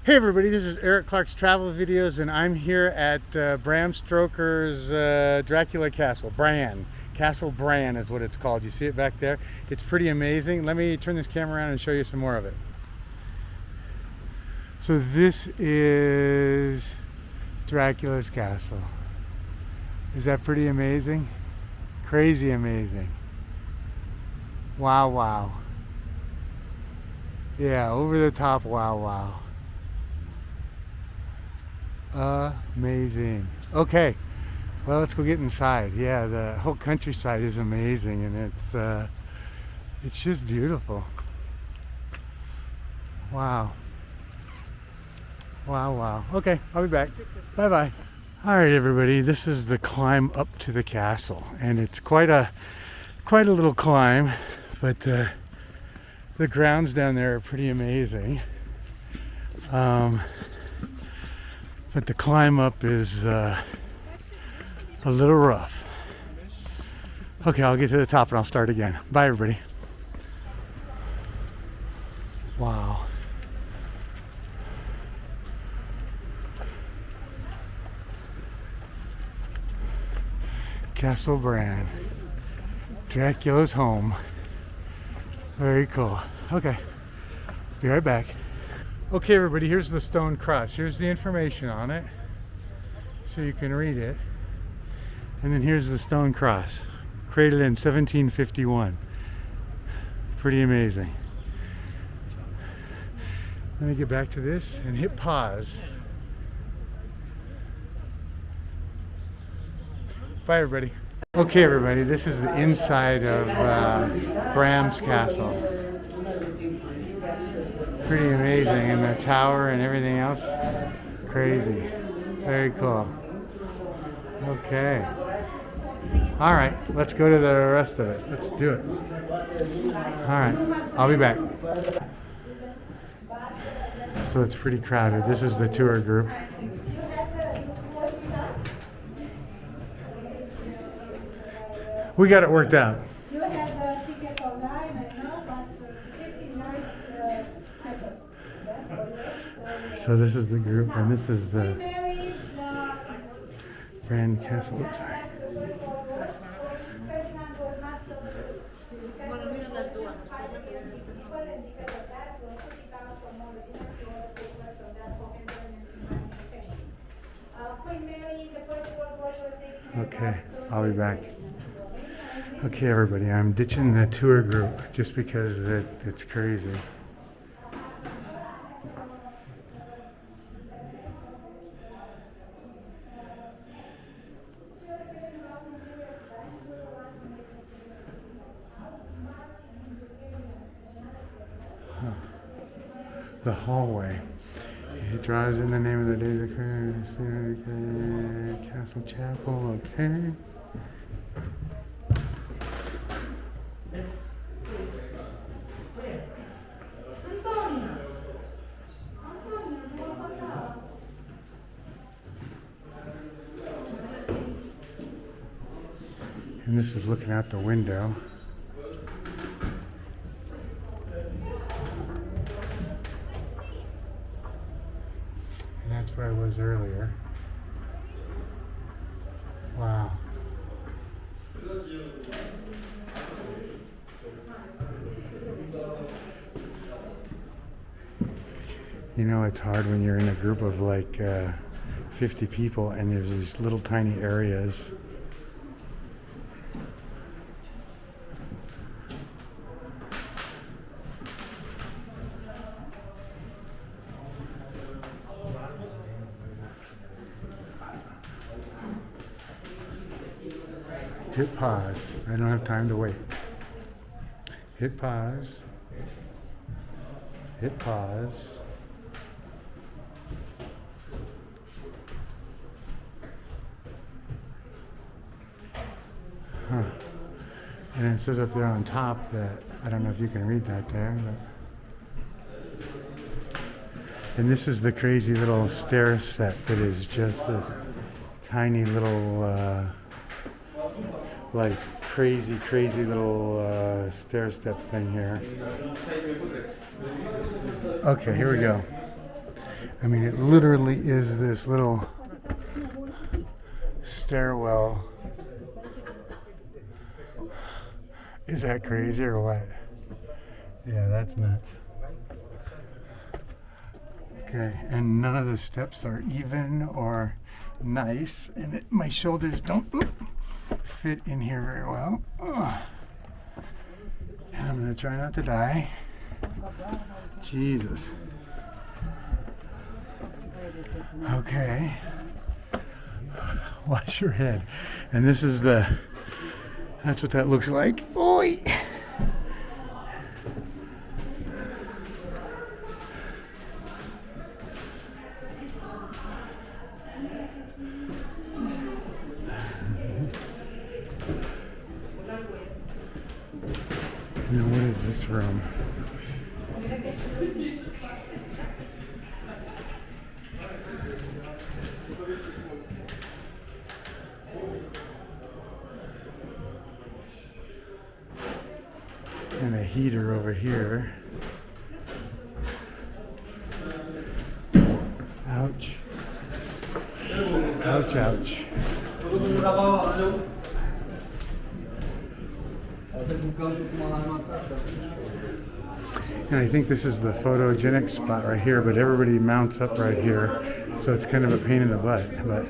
Hey everybody, this is Eric Clark's Travel Videos, and I'm here at Bram Stoker's Dracula Castle. Bran. Castle Bran is what it's called. You see it back there? It's pretty amazing. Let me turn this camera around and show you some more of it. So this is Dracula's castle. Is that pretty amazing? Crazy amazing. Wow, wow. Yeah, over the top, wow, wow. Amazing. Okay, well, let's go get inside. Yeah, the whole countryside is amazing, and it's just beautiful. Wow. Wow, wow. Okay, I'll be back. Bye bye. All right, everybody, this is the climb up to the castle, and it's quite a little climb, but the grounds down there are pretty amazing. But the climb up is a little rough. Okay, I'll get to the top and I'll start again. Bye, everybody. Wow. Castle Bran. Dracula's home. Very cool. Okay, be right back. Okay, everybody, here's the stone cross. Here's the information on it, so you can read it. And then here's the stone cross, created in 1751. Pretty amazing. Let me get back to this and hit pause. Bye, everybody. Okay, everybody, this is the inside of Bram's castle. Pretty amazing, and the tower and everything else, crazy. Very cool. Okay. All right, let's go to the rest of it. Let's do it. All right, I'll be back. So it's pretty crowded. This is the tour group. We got it worked out. You have a ticket online, I know, but 15 nights So this is the group, and this is the Bran Castle. Oops, sorry. Okay, I'll be back. Okay, everybody, I'm ditching the tour group just because it's crazy. The hallway. It draws in the name of the days of Castle Chapel. Okay. And this is looking out the window. And that's where I was earlier. Wow. You know, it's hard when you're in a group of like 50 people and there's these little tiny areas. Hit pause. I don't have time to wait. Hit pause. Hit pause. Huh. And it says up there on top that, I don't know if you can read that there, but. And this is the crazy little stair set that is just this tiny little, like crazy little stair step thing here. Okay, here we go. I mean, it literally is this little stairwell. Is that crazy or what? Yeah, that's nuts. Okay, and none of the steps are even or nice, and my shoulders don't fit in here very well. Ugh. And I'm gonna try not to die. Jesus. Okay. Wash your head. And this is that's what that looks like. Oi! Now what is this room? And a heater over here. Ouch. Ouch, ouch. And I think this is the photogenic spot right here, but everybody mounts up right here, so it's kind of a pain in the butt. But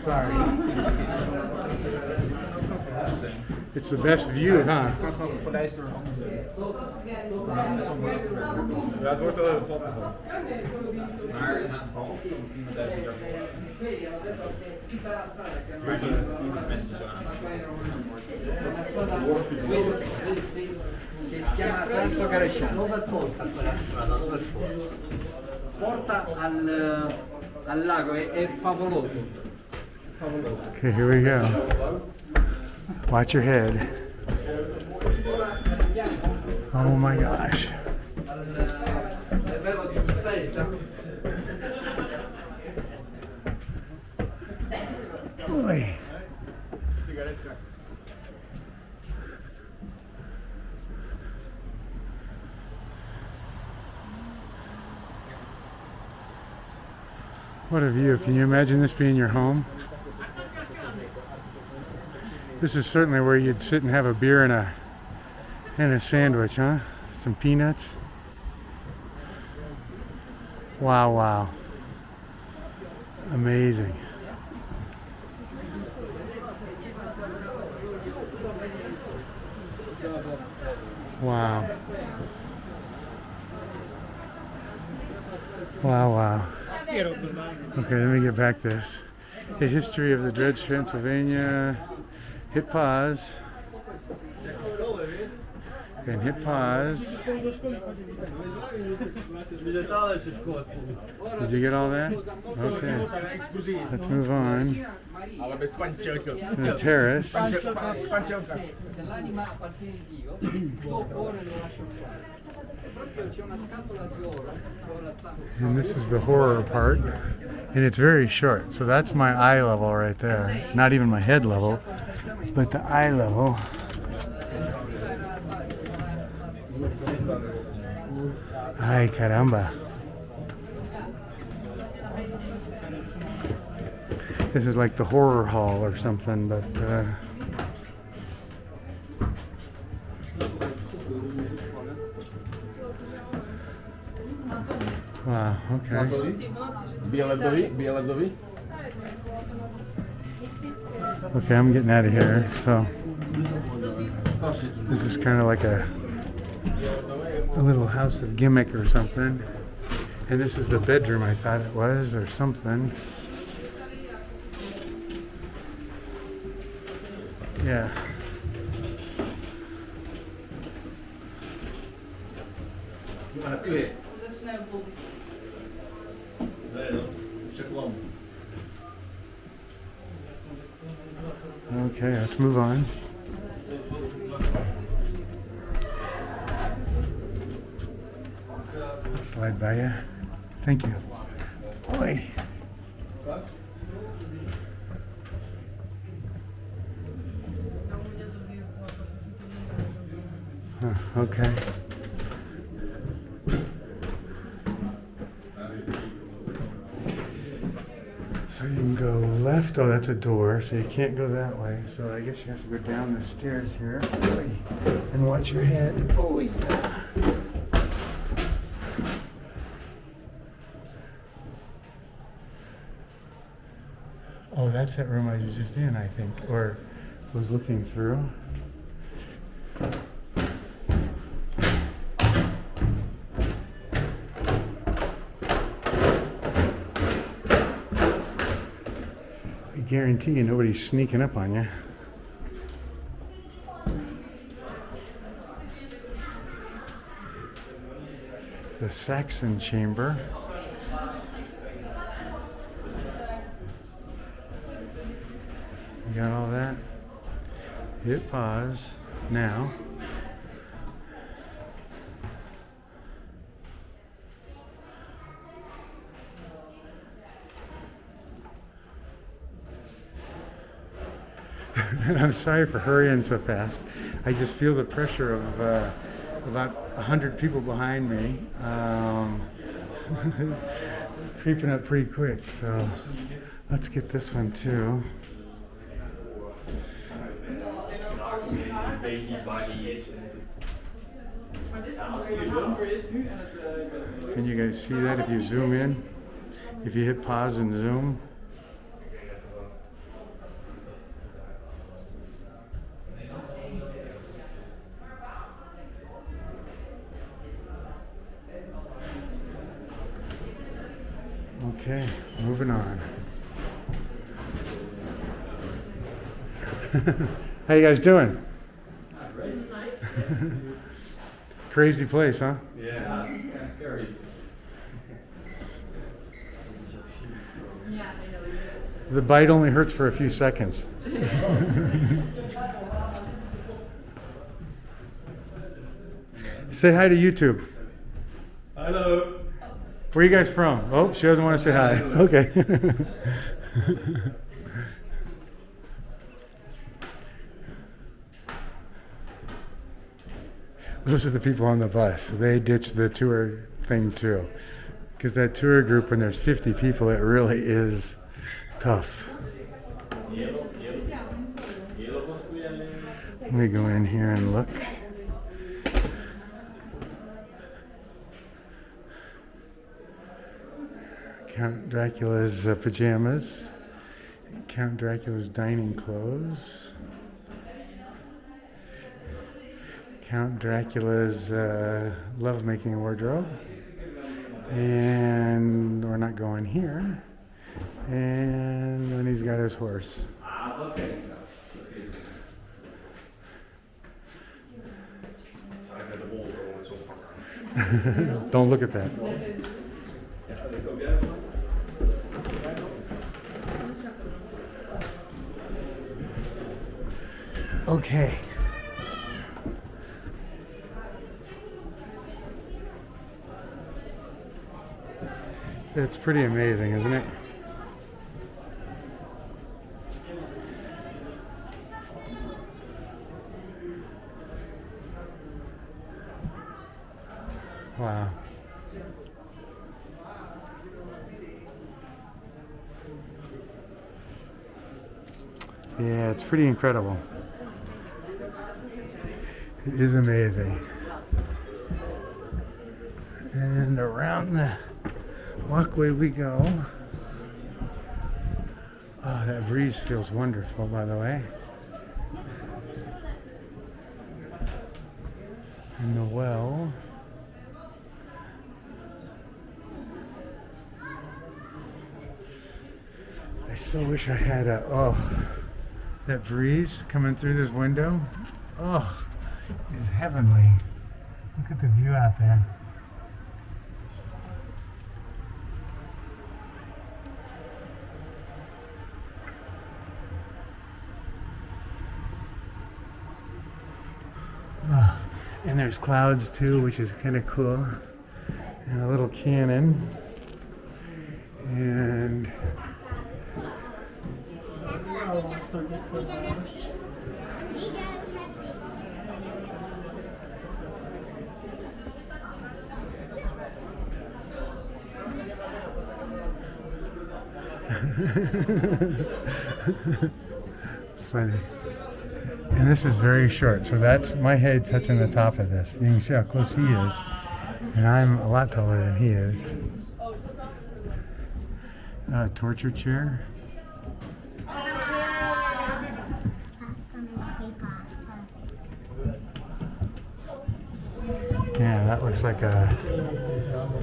sorry. It's the best view, huh? Ja, het wordt wel heel vlot. Maar che si chiama Transylvania. Porta al lago, è favoloso. Okay, here we go. Watch your head. Oh my gosh. Al livello di difesa. Boy. What a view. Can you imagine this being your home? This is certainly where you'd sit and have a beer and a sandwich, huh? Some peanuts. Wow, wow. Amazing. Wow. Wow, wow. Okay, let me get back this. The history of the Dreads Transylvania. Hit pause. And hit pause. Did you get all that? Okay. Let's move on. The terrace. And this is the horror part. And it's very short. So that's my eye level right there. Not even my head level, but the eye level. Ay, caramba. This is like the horror hall or something, but wow, okay. Okay, I'm getting out of here. So this is kind of like a little house of gimmick or something. And this is the bedroom, I thought it was, or something. Yeah. Okay, let's move on. I'll slide by you. Thank you. Oi. Okay. So you can go left. Oh, that's a door, so you can't go that way. So I guess you have to go down the stairs here. Oy. And watch your head. Oh, yeah. Oh, that's that room I was just in, I think, or was looking through. I guarantee you nobody's sneaking up on you. The Saxon chamber. You got all that? Hit pause now. And I'm sorry for hurrying so fast. I just feel the pressure of about 100 people behind me creeping up pretty quick. So let's get this one too. Can you guys see that if you zoom in? If you hit pause and zoom? Okay, moving on. How you guys doing? Nice. Crazy place, huh? Yeah, kind of scary. The bite only hurts for a few seconds. Say hi to YouTube. Hello. Where are you guys from? Oh, she doesn't want to say hi. Okay. Those are the people on the bus. They ditched the tour thing too. Because that tour group, when there's 50 people, it really is tough. Let me go in here and look. Count Dracula's pajamas. Count Dracula's dining clothes. Count Dracula's lovemaking wardrobe. And we're not going here. And when he's got his horse. Don't look at that. Okay. It's pretty amazing, isn't it? Wow. Yeah, it's pretty incredible. It is amazing. And around the walkway we go. Oh, that breeze feels wonderful, by the way. And the well. I so wish I had that breeze coming through this window. Oh, it's heavenly. Look at the view out there. And there's clouds too, which is kind of cool. And a little cannon. And Funny. And this is very short, so that's my head touching the top of this. You can see how close he is. And I'm a lot taller than he is. Torture chair. Yeah, that looks like a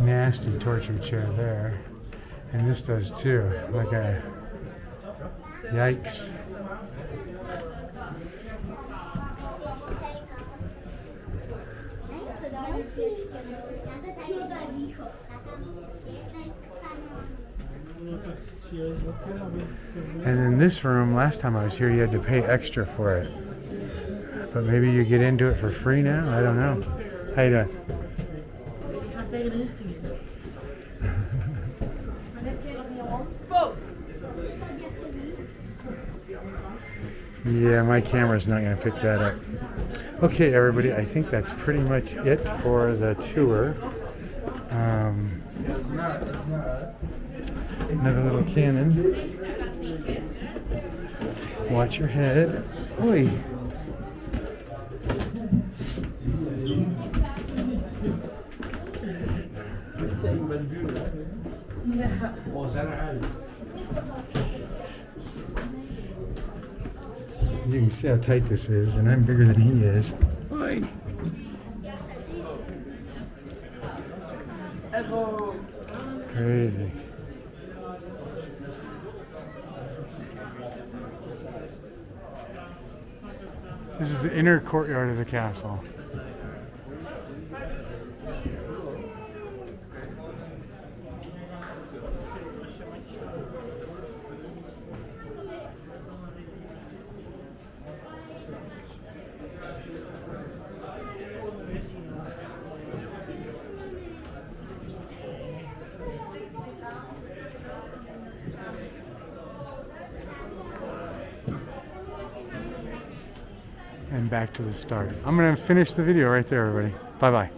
nasty torture chair there. And this does too, like a yikes. And in this room, last time I was here, you had to pay extra for it. But maybe you get into it for free now? I don't know. How you doing? Yeah, my camera's not going to pick that up. Okay, everybody, I think that's pretty much it for the tour. Another little cannon. Watch your head. Oi. You can see how tight this is, and I'm bigger than he is. Oi. Crazy. This is the inner courtyard of the castle. And back to the start. I'm going to finish the video right there, everybody. Bye-bye.